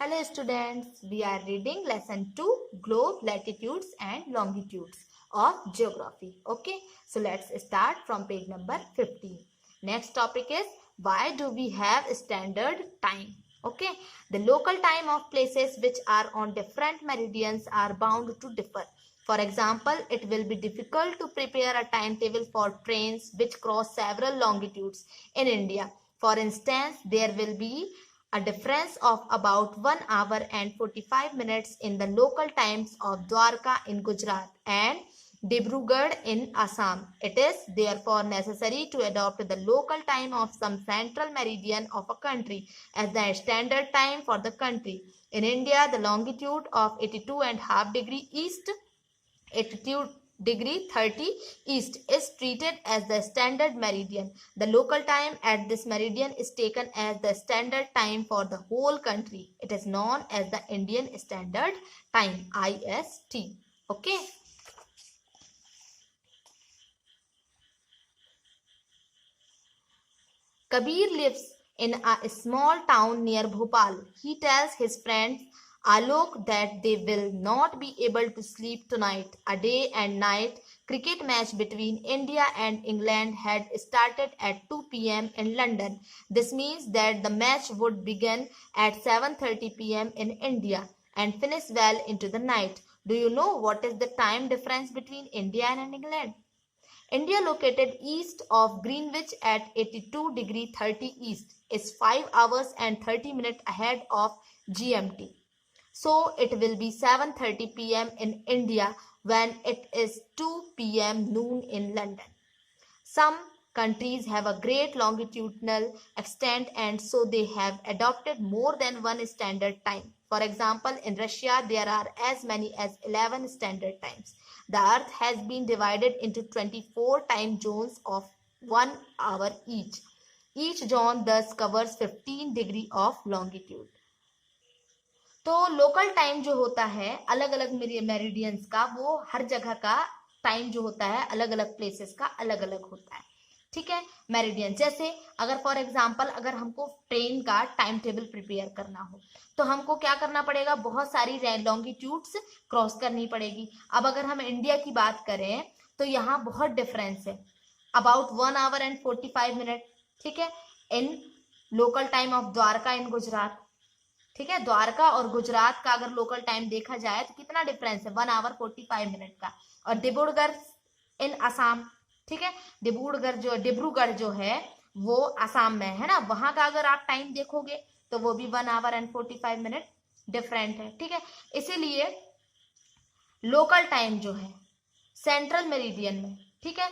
Hello students, we are reading lesson 2 globe latitudes and longitudes of geography. Okay, so let's start from page number 15. Next topic is why do we have standard time? Okay, the local time of places which are on different meridians are bound to differ. For example, it will be difficult to prepare a timetable for trains which cross several longitudes in India. For instance, there will be a difference of about 1 hour and 45 minutes in the local times of Dwarka in Gujarat and Dibrugarh in Assam. It is therefore necessary to adopt the local time of some central meridian of a country as the standard time for the country. In India, the longitude of 82.5 degree east, 82 degree 30 east is treated as the standard meridian. The local time at this meridian is taken as the standard time for the whole country. It is known as the Indian Standard Time, IST. Okay. Kabir lives in a small town near Bhopal. He tells his friends Alok that they will not be able to sleep tonight. A day and night cricket match between India and England had started at 2 p.m. in London. This means that the match would begin at 7:30 p.m. in India and finish well into the night. Do you know what is the time difference between India and England? India, located east of Greenwich at 82 degree 30 east, is 5 hours and 30 minutes ahead of GMT. So it will be 7:30 p.m. in India when it is 2 p.m. noon in London. Some countries have a great longitudinal extent and so they have adopted more than one standard time. For example, in Russia, there are as many as 11 standard times. The earth has been divided into 24 time zones of 1 hour each. Each zone thus covers 15 degree of longitude. तो local time जो होता है अलग अलग meridians का, वो हर जगह का टाइम जो होता है अलग अलग प्लेसेस का अलग अलग होता है. ठीक है, मेरिडियन जैसे अगर फॉर एग्जांपल अगर हमको ट्रेन का टाइम टेबल प्रिपेयर करना हो तो हमको क्या करना पड़ेगा, बहुत सारी लॉन्गिट्यूड्स क्रॉस करनी पड़ेगी. अब अगर हम इंडिया की बात करें तो यहाँ बहुत डिफरेंस है, अबाउट 1 आवर एंड 45 मिनट. ठीक है, इन लोकल टाइम ऑफ द्वारका इन गुजरात. ठीक है, द्वारका और गुजरात का अगर लोकल टाइम देखा जाए तो कितना डिफरेंस है, 1 आवर 45 मिनट का. और डिब्रूगढ़ इन असम, ठीक है, डिब्रूगढ़ जो है वो असम में है ना, वहां का अगर आप टाइम देखोगे तो वो भी 1 आवर एंड 45 मिनट डिफरेंट है. ठीक है, इसीलिए लोकल टाइम जो है सेंट्रल मेरिडियन में, ठीक है,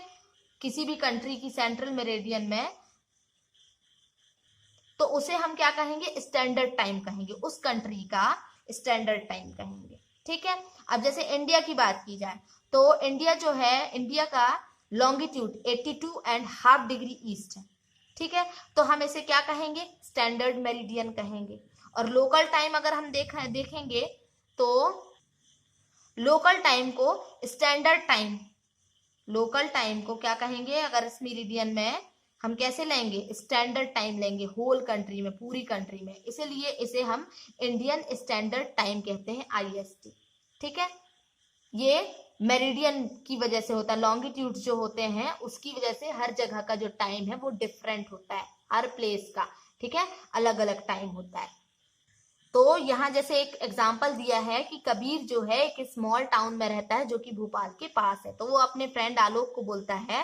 किसी भी कंट्री की सेंट्रल मेरिडियन में, तो उसे हम क्या कहेंगे, स्टैंडर्ड टाइम कहेंगे, उस कंट्री का स्टैंडर्ड टाइम कहेंगे. ठीक है, अब जैसे इंडिया की बात की जाए तो इंडिया जो है, इंडिया का लॉन्गिट्यूड 82.5 डिग्री ईस्ट है. ठीक है, तो हम इसे क्या कहेंगे, स्टैंडर्ड मेरिडियन कहेंगे. और लोकल टाइम अगर हम देखेंगे तो लोकल टाइम को स्टैंडर्ड टाइम, लोकल टाइम को क्या कहेंगे, अगर इस मेरिडियन में हम कैसे लेंगे, स्टैंडर्ड टाइम लेंगे होल कंट्री में, पूरी कंट्री में, इसीलिए इसे हम इंडियन स्टैंडर्ड टाइम कहते हैं, IST. ठीक है, ये मेरिडियन की वजह से होता है, लॉन्गिट्यूड जो होते हैं उसकी वजह से हर जगह का जो टाइम है वो डिफरेंट होता है, हर प्लेस का. ठीक है, अलग अलग टाइम होता है. तो यहाँ जैसे एक एग्जाम्पल दिया है कि कबीर जो है एक स्मॉल टाउन में रहता है जो कि भोपाल के पास है. तो वो अपने फ्रेंड आलोक को बोलता है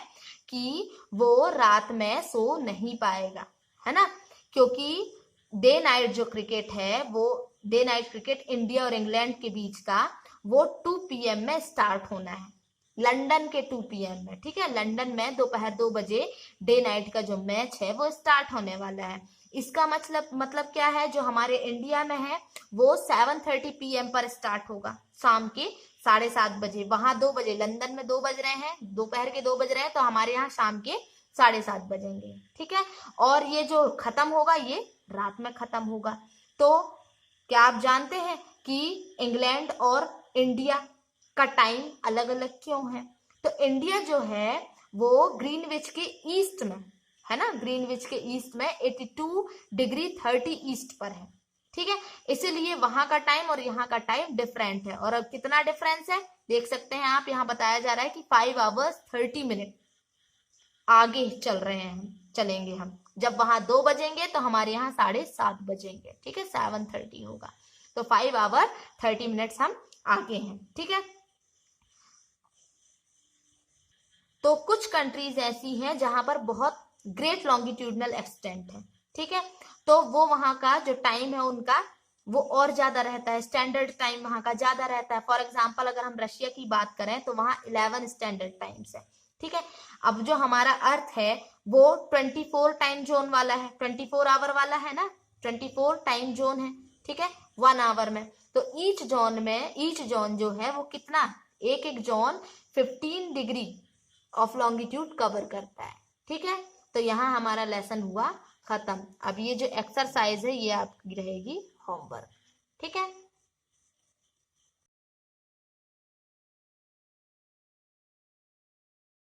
कि वो रात में सो नहीं पाएगा, है ना, क्योंकि डे नाइट जो क्रिकेट है, वो डे नाइट क्रिकेट इंडिया और इंग्लैंड के बीच का वो 2 PM में स्टार्ट होना है, लंदन के 2 PM में. ठीक है, लंदन में दोपहर 2 बजे डे नाइट का जो मैच है वो स्टार्ट होने वाला है. इसका मतलब क्या है, जो हमारे इंडिया में है वो 7:30 PM पर स्टार्ट होगा, शाम के 7:30 बजे. वहां 2 बजे, लंदन में 2 बज रहे हैं, दोपहर के 2 बज रहे हैं, तो हमारे यहाँ शाम के 7:30 बजेंगे. ठीक है, और ये जो खत्म होगा ये रात में खत्म होगा. तो क्या आप जानते हैं कि इंग्लैंड और इंडिया का टाइम अलग अलग क्यों है? तो इंडिया जो है वो ग्रीनविच के ईस्ट में है ना, ग्रीनविच के ईस्ट में 82 डिग्री 30 ईस्ट पर है. ठीक है, इसीलिए वहां का टाइम और यहाँ का टाइम डिफरेंट है। और अब कितना डिफरेंस है देख सकते हैं आप, यहाँ बताया जा रहा है कि 5 आवर्स 30 मिनट आगे चल रहे हैं, चलेंगे हम। जब वहां 2 बजेंगे तो हमारे यहाँ 7:30 बजेंगे, ठीक है, 7:30 होगा। तो 5 आवर 30 मिनट्स हम आगे हैं, ठीक है। तो कुछ कंट्रीज ऐसी हैं जहां पर बहुत ग्रेट लॉन्गिट्यूडनल एक्सटेंट है, ठीक है, तो वो वहां का जो टाइम है उनका वो और ज्यादा रहता है, स्टैंडर्ड टाइम वहां का ज्यादा रहता है। फॉर एग्जांपल अगर हम रशिया की बात करें तो वहां 11 स्टैंडर्ड टाइम्स है, ठीक है। अब जो हमारा अर्थ है वो 24 टाइम जोन वाला है, 24 आवर वाला है ना, 24 टाइम जोन है, ठीक है, 1 आवर में। तो ईच जोन जो है वो कितना, एक एक zone 15 degree of longitude cover करता है, ठीक है। तो यहाँ हमारा लेसन हुआ खत्म। अब ये जो एक्सरसाइज है ये आपकी रहेगी होमवर्क, ठीक है।